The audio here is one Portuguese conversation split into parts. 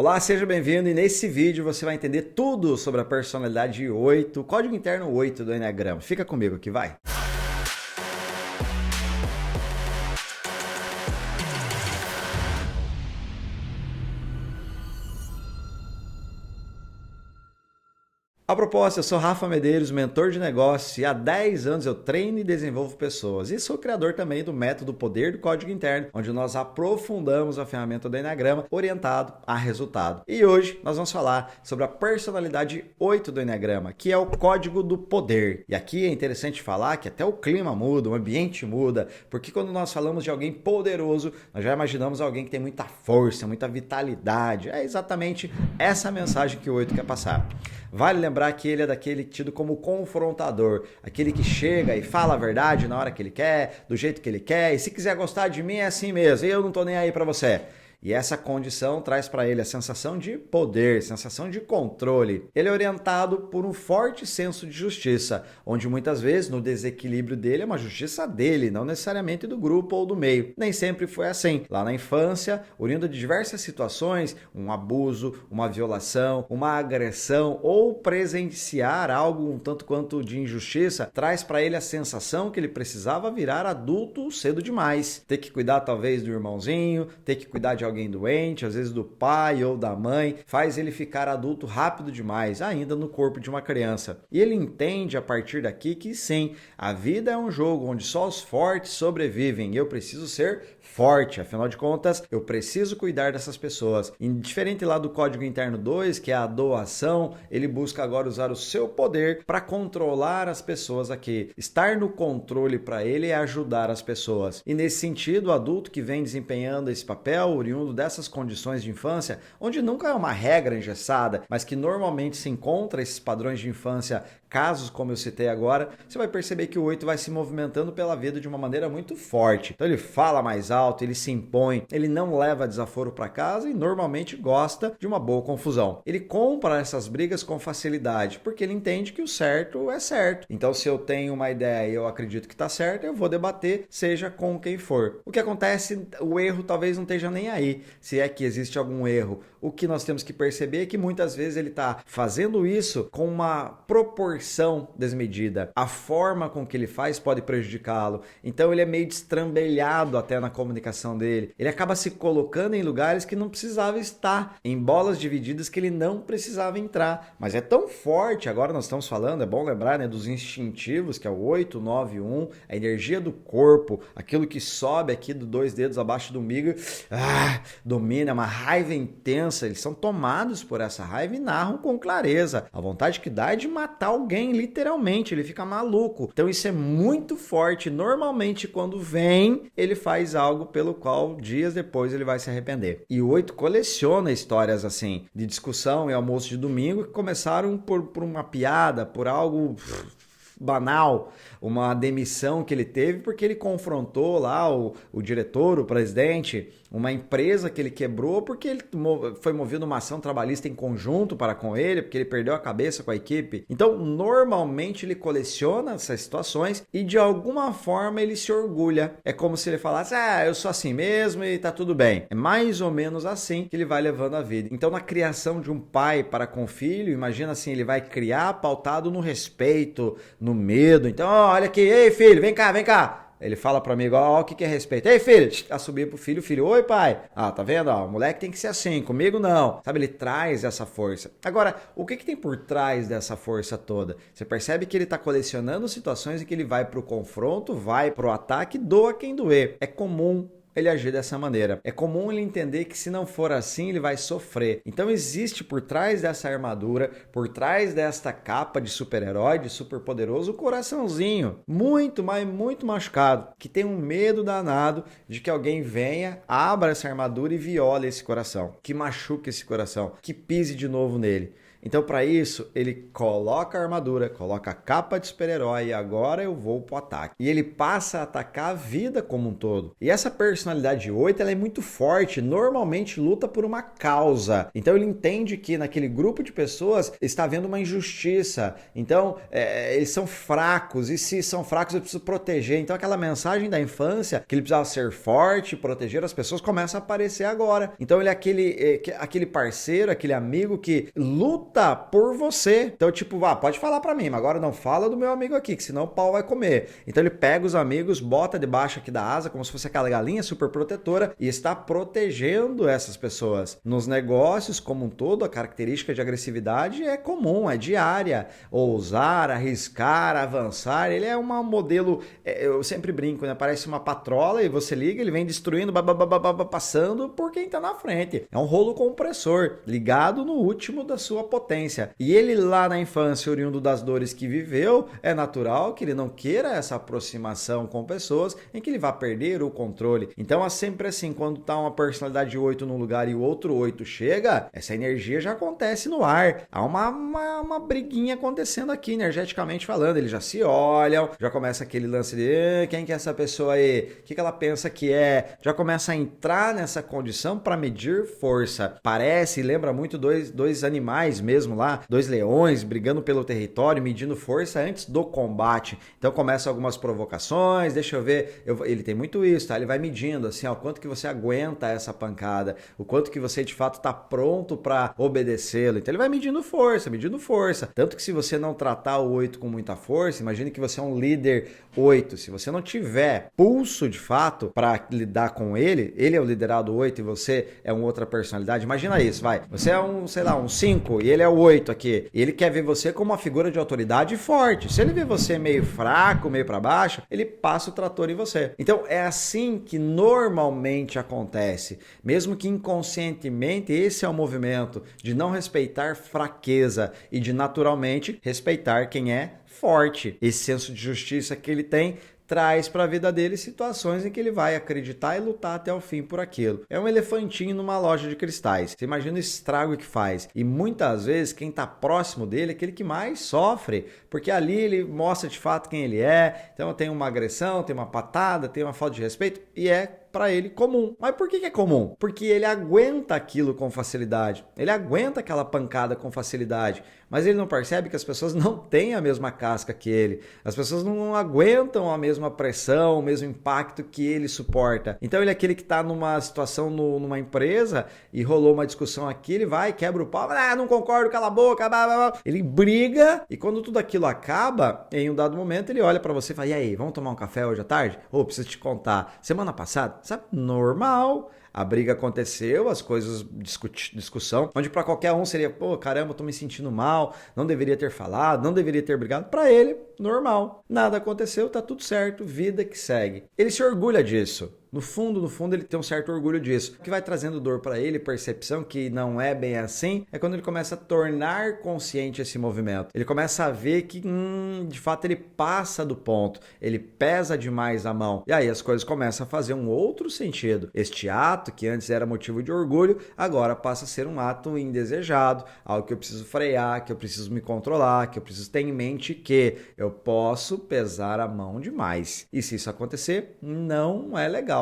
Olá, seja bem-vindo e nesse vídeo você vai entender tudo sobre a personalidade 8, o código interno 8 do Eneagrama. Fica comigo que vai! A propósito, eu sou Rafa Medeiros, mentor de negócios e há 10 anos eu treino e desenvolvo pessoas. E sou criador também do método Poder do Código Interno, onde nós aprofundamos a ferramenta do Eneagrama orientado a resultado. E hoje nós vamos falar sobre a personalidade 8 do Eneagrama, que é o código do poder. E aqui é interessante falar que até o clima muda, o ambiente muda, porque quando nós falamos de alguém poderoso, nós já imaginamos alguém que tem muita força, muita vitalidade. É exatamente essa mensagem que o 8 quer passar. Vale lembrar que ele é daquele tido como confrontador, aquele que chega e fala a verdade na hora que ele quer, do jeito que ele quer, e se quiser gostar de mim é assim mesmo, e eu não tô nem aí pra você. E essa condição traz para ele a sensação de poder, sensação de controle. Ele é orientado por um forte senso de justiça, onde muitas vezes no desequilíbrio dele é uma justiça dele, não necessariamente do grupo ou do meio. Nem sempre foi assim. Lá na infância, oriundo de diversas situações, um abuso, uma violação, uma agressão ou presenciar algo um tanto quanto de injustiça, traz para ele a sensação que ele precisava virar adulto cedo demais. Ter que cuidar talvez do irmãozinho, ter que cuidar de alguém doente, às vezes do pai ou da mãe, faz ele ficar adulto rápido demais, ainda no corpo de uma criança. E ele entende a partir daqui que sim, a vida é um jogo onde só os fortes sobrevivem e eu preciso ser forte, afinal de contas, eu preciso cuidar dessas pessoas. E diferente lá do Código Interno 2, que é a doação, ele busca agora usar o seu poder para controlar as pessoas aqui. Estar no controle para ele é ajudar as pessoas. E nesse sentido, o adulto que vem desempenhando esse papel, oriundo dessas condições de infância, onde nunca é uma regra engessada, mas que normalmente se encontra esses padrões de infância, casos como eu citei agora, você vai perceber que o 8 vai se movimentando pela vida de uma maneira muito forte. Então ele fala mais alto, ele se impõe, ele não leva desaforo para casa e normalmente gosta de uma boa confusão. Ele compra essas brigas com facilidade, porque ele entende que o certo é certo. Então se eu tenho uma ideia e eu acredito que está certo, eu vou debater, seja com quem for. O que acontece, o erro talvez não esteja nem aí, se é que existe algum erro. O que nós temos que perceber é que muitas vezes ele está fazendo isso com uma proporção desmedida. A forma com que ele faz pode prejudicá-lo. Então ele é meio destrambelhado até na comunicação dele. Ele acaba se colocando em lugares que não precisava estar, em bolas divididas que ele não precisava entrar. Mas é tão forte, agora nós estamos falando, é bom lembrar, né, dos instintivos, que é o 8, 9, 1, a energia do corpo, aquilo que sobe aqui dos 2 dedos abaixo do umbigo, domina, uma raiva intensa. Eles são tomados por essa raiva e narram com clareza. A vontade que dá é de matar alguém, literalmente, ele fica maluco. Então isso é muito forte. Normalmente quando vem, ele faz algo pelo qual dias depois ele vai se arrepender. E o 8 coleciona histórias assim, de discussão e almoço de domingo, que começaram por uma piada, por algo banal, uma demissão que ele teve porque ele confrontou lá o diretor, o presidente, uma empresa que ele quebrou porque ele foi movido uma ação trabalhista em conjunto para com ele, porque ele perdeu a cabeça com a equipe. Então, normalmente ele coleciona essas situações e de alguma forma ele se orgulha. É como se ele falasse, eu sou assim mesmo e tá tudo bem. É mais ou menos assim que ele vai levando a vida. Então, na criação de um pai para com o filho, imagina assim, ele vai criar pautado no respeito, no medo. Então, olha aqui, ei filho, vem cá, vem cá. Ele fala pro amigo, o que é respeito? Ei filho, a subir pro filho, oi pai. Tá vendo? O moleque tem que ser assim, comigo não. Sabe, ele traz essa força. Agora, o que tem por trás dessa força toda? Você percebe que ele tá colecionando situações em que ele vai pro confronto, vai pro ataque, doa quem doer. É comum ele agir dessa maneira. É comum ele entender que se não for assim, ele vai sofrer. Então existe por trás dessa armadura, por trás desta capa de super-herói, de super-poderoso, o coraçãozinho, muito, mas muito machucado, que tem um medo danado de que alguém venha, abra essa armadura e viole esse coração, que machuque esse coração, que pise de novo nele. Então, para isso, ele coloca a armadura, coloca a capa de super-herói e agora eu vou pro ataque. E ele passa a atacar a vida como um todo. E essa personalidade 8, ela é muito forte, normalmente luta por uma causa. Então, ele entende que naquele grupo de pessoas está havendo uma injustiça. Então, eles são fracos e se são fracos eu preciso proteger. Então, aquela mensagem da infância que ele precisava ser forte, proteger as pessoas, começa a aparecer agora. Então, ele é aquele parceiro, aquele amigo que luta por você. Então, tipo, pode falar pra mim, mas agora não fala do meu amigo aqui, que senão o pau vai comer. Então, ele pega os amigos, bota debaixo aqui da asa, como se fosse aquela galinha super protetora, e está protegendo essas pessoas. Nos negócios, como um todo, a característica de agressividade é comum, é diária. Ousar, arriscar, avançar, ele é um modelo, eu sempre brinco, né? Parece uma patrola e você liga, ele vem destruindo, passando por quem tá na frente. É um rolo compressor, ligado no último da sua potência. E ele lá na infância, oriundo das dores que viveu, é natural que ele não queira essa aproximação com pessoas em que ele vai perder o controle. Então é sempre assim, quando tá uma personalidade 8 num lugar e o outro 8 chega, essa energia já acontece no ar. Há uma briguinha acontecendo aqui, energeticamente falando. Eles já se olham, já começa aquele lance de quem que é essa pessoa aí? O que ela pensa que é? Já começa a entrar nessa condição para medir força. Parece, lembra muito dois animais mesmo lá, dois leões brigando pelo território, medindo força antes do combate. Então começam algumas provocações, deixa eu ver, ele tem muito isso, tá? Ele vai medindo assim, ó, o quanto que você aguenta essa pancada, o quanto que você de fato tá pronto para obedecê-lo. Então ele vai medindo força. Tanto que se você não tratar o 8 com muita força, imagine que você é um líder 8, se você não tiver pulso de fato para lidar com ele é o liderado 8 e você é uma outra personalidade, imagina isso, vai, você é um 5 e ele é o 8 aqui, e ele quer ver você como uma figura de autoridade forte. Se ele vê você meio fraco, meio para baixo, ele passa o trator em você. Então é assim que normalmente acontece, mesmo que inconscientemente. Esse é o movimento de não respeitar fraqueza e de naturalmente respeitar quem é forte. Esse senso de justiça que ele tem traz para a vida dele situações em que ele vai acreditar e lutar até o fim por aquilo. É um elefantinho numa loja de cristais. Você imagina o estrago que faz. E muitas vezes quem está próximo dele é aquele que mais sofre, porque ali ele mostra de fato quem ele é. Então tem uma agressão, tem uma patada, tem uma falta de respeito e é para ele comum. Mas por que é comum? Porque ele aguenta aquilo com facilidade. Ele aguenta aquela pancada com facilidade. Mas ele não percebe que as pessoas não têm a mesma casca que ele. As pessoas não aguentam a mesma pressão, o mesmo impacto que ele suporta. Então ele é aquele que está numa situação numa empresa e rolou uma discussão aqui, ele vai, quebra o pau, não concordo, cala a boca, blá, blá, blá. Ele briga e quando tudo aquilo acaba, em um dado momento ele olha para você e fala, e aí, vamos tomar um café hoje à tarde? Preciso te contar. Semana passada, sabe, normal. A briga aconteceu, as coisas, discussão, onde para qualquer um seria, caramba, eu tô me sentindo mal, não deveria ter falado, não deveria ter brigado. Para ele, normal. Nada aconteceu, tá tudo certo, vida que segue. Ele se orgulha disso. No fundo, ele tem um certo orgulho disso. O que vai trazendo dor para ele, percepção que não é bem assim, é quando ele começa a tornar consciente esse movimento. Ele começa a ver que, de fato, ele passa do ponto. Ele pesa demais a mão. E aí as coisas começam a fazer um outro sentido. Este ato, que antes era motivo de orgulho, agora passa a ser um ato indesejado, algo que eu preciso frear, que eu preciso me controlar, que eu preciso ter em mente que eu posso pesar a mão demais. E se isso acontecer, não é legal.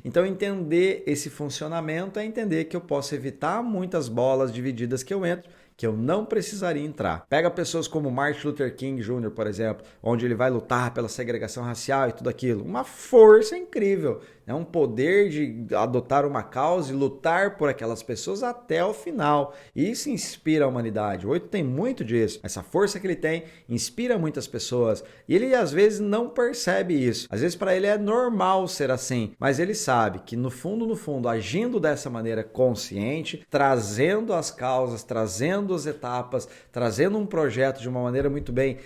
Então entender esse funcionamento é entender que eu posso evitar muitas bolas divididas que eu entro, que eu não precisaria entrar. Pega pessoas como Martin Luther King Jr., por exemplo, onde ele vai lutar pela segregação racial e tudo aquilo. Uma força incrível, né? Um poder de adotar uma causa e lutar por aquelas pessoas até o final. E isso inspira a humanidade. O 8 tem muito disso. Essa força que ele tem inspira muitas pessoas. E ele às vezes não percebe isso. Às vezes para ele é normal ser assim, mas ele sabe que no fundo, agindo dessa maneira consciente, trazendo as causas, trazendo as etapas, trazendo um projeto de uma maneira muito bem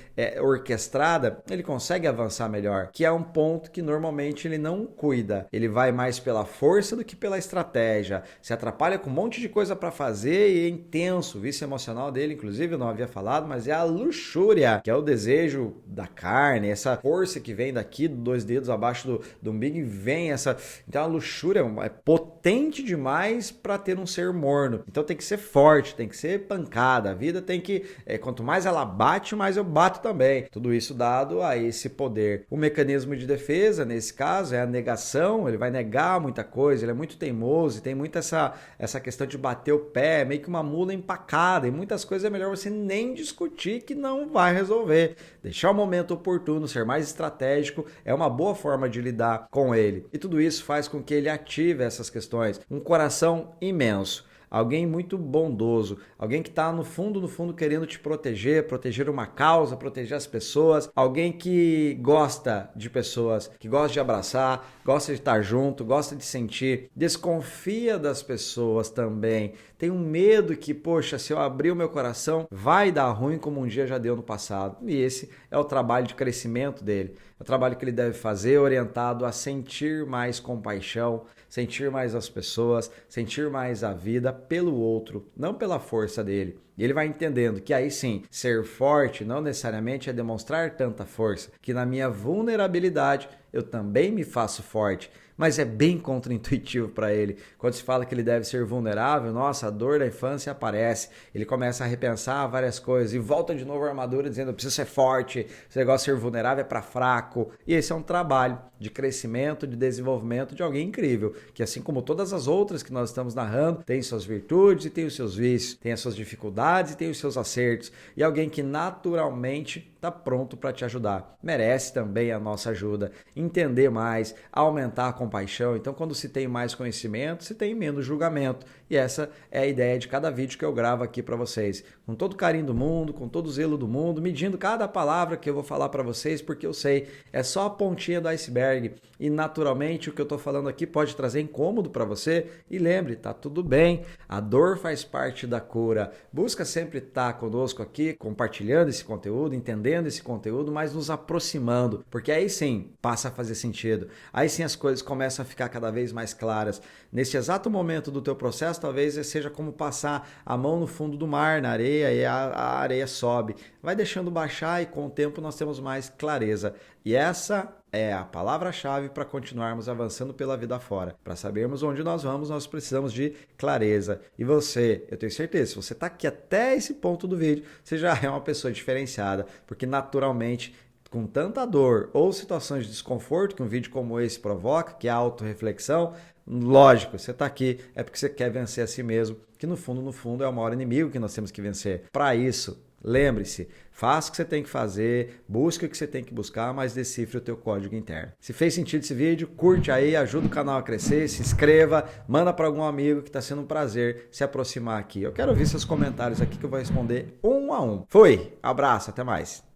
orquestrada, ele consegue avançar melhor, que é um ponto que normalmente ele não cuida. Ele vai mais pela força do que pela estratégia, se atrapalha com um monte de coisa para fazer e é intenso. O vício emocional dele, inclusive, eu não havia falado, mas é a luxúria, que é o desejo da carne, essa força que vem daqui, dois dedos abaixo do umbigo, e vem essa... Então a luxúria é potente demais para ter um ser morno. Então tem que ser forte, tem que ser pancada, pancada. A vida tem que, quanto mais ela bate, mais eu bato também. Tudo isso dado a esse poder. O mecanismo de defesa, nesse caso, é a negação. Ele vai negar muita coisa, ele é muito teimoso e tem muito essa questão de bater o pé, meio que uma mula empacada. E muitas coisas é melhor você nem discutir, que não vai resolver. Deixar o momento oportuno, ser mais estratégico, é uma boa forma de lidar com ele. E tudo isso faz com que ele ative essas questões. Um coração imenso. Alguém muito bondoso, alguém que está no fundo querendo te proteger uma causa, proteger as pessoas, alguém que gosta de pessoas, que gosta de abraçar, gosta de estar junto, gosta de sentir, desconfia das pessoas também, tem um medo que, poxa, se eu abrir o meu coração, vai dar ruim como um dia já deu no passado. E esse é o trabalho de crescimento dele, é o trabalho que ele deve fazer orientado a sentir mais compaixão, sentir mais as pessoas, sentir mais a vida pelo outro, não pela força dele. E ele vai entendendo que aí sim, ser forte não necessariamente é demonstrar tanta força, que na minha vulnerabilidade eu também me faço forte. Mas é bem contraintuitivo para ele. Quando se fala que ele deve ser vulnerável, nossa, a dor da infância aparece. Ele começa a repensar várias coisas e volta de novo à armadura dizendo: eu preciso ser forte, esse negócio de ser vulnerável é para fraco. E esse é um trabalho de crescimento, de desenvolvimento de alguém incrível, que assim como todas as outras que nós estamos narrando, tem suas virtudes e tem os seus vícios, tem as suas dificuldades e tem os seus acertos. E alguém que naturalmente está pronto para te ajudar. Merece também a nossa ajuda, entender mais, aumentar a compaixão. Então, quando se tem mais conhecimento, se tem menos julgamento. E essa é a ideia de cada vídeo que eu gravo aqui para vocês. Com todo o carinho do mundo, com todo o zelo do mundo, medindo cada palavra que eu vou falar para vocês, porque eu sei, é só a pontinha do iceberg. E naturalmente o que eu estou falando aqui pode trazer incômodo para você. E lembre, tá tudo bem. A dor faz parte da cura. Busca sempre estar conosco aqui, compartilhando esse conteúdo, entendendo esse conteúdo, mas nos aproximando, porque aí sim passa a fazer senido. Aí sim as coisas começam a ficar cada vez mais claras. Nesse exato momento do teu processo, talvez seja como passar a mão no fundo do mar, na areia, e a areia sobe. Vai deixando baixar e com o tempo nós temos mais clareza. E essa é a palavra-chave para continuarmos avançando pela vida fora. Para sabermos onde nós vamos, nós precisamos de clareza. E você, eu tenho certeza, se você está aqui até esse ponto do vídeo, você já é uma pessoa diferenciada, porque naturalmente, com tanta dor ou situações de desconforto que um vídeo como esse provoca, que é a autorreflexão, lógico, você está aqui é porque você quer vencer a si mesmo, que no fundo é o maior inimigo que nós temos que vencer. Para isso, lembre-se, faça o que você tem que fazer, busque o que você tem que buscar, mas decifre o teu código interno. Se fez sentido esse vídeo, curte aí, ajuda o canal a crescer, se inscreva, manda para algum amigo que está sendo um prazer se aproximar aqui. Eu quero ouvir seus comentários aqui que eu vou responder um a um. Fui, abraço, até mais.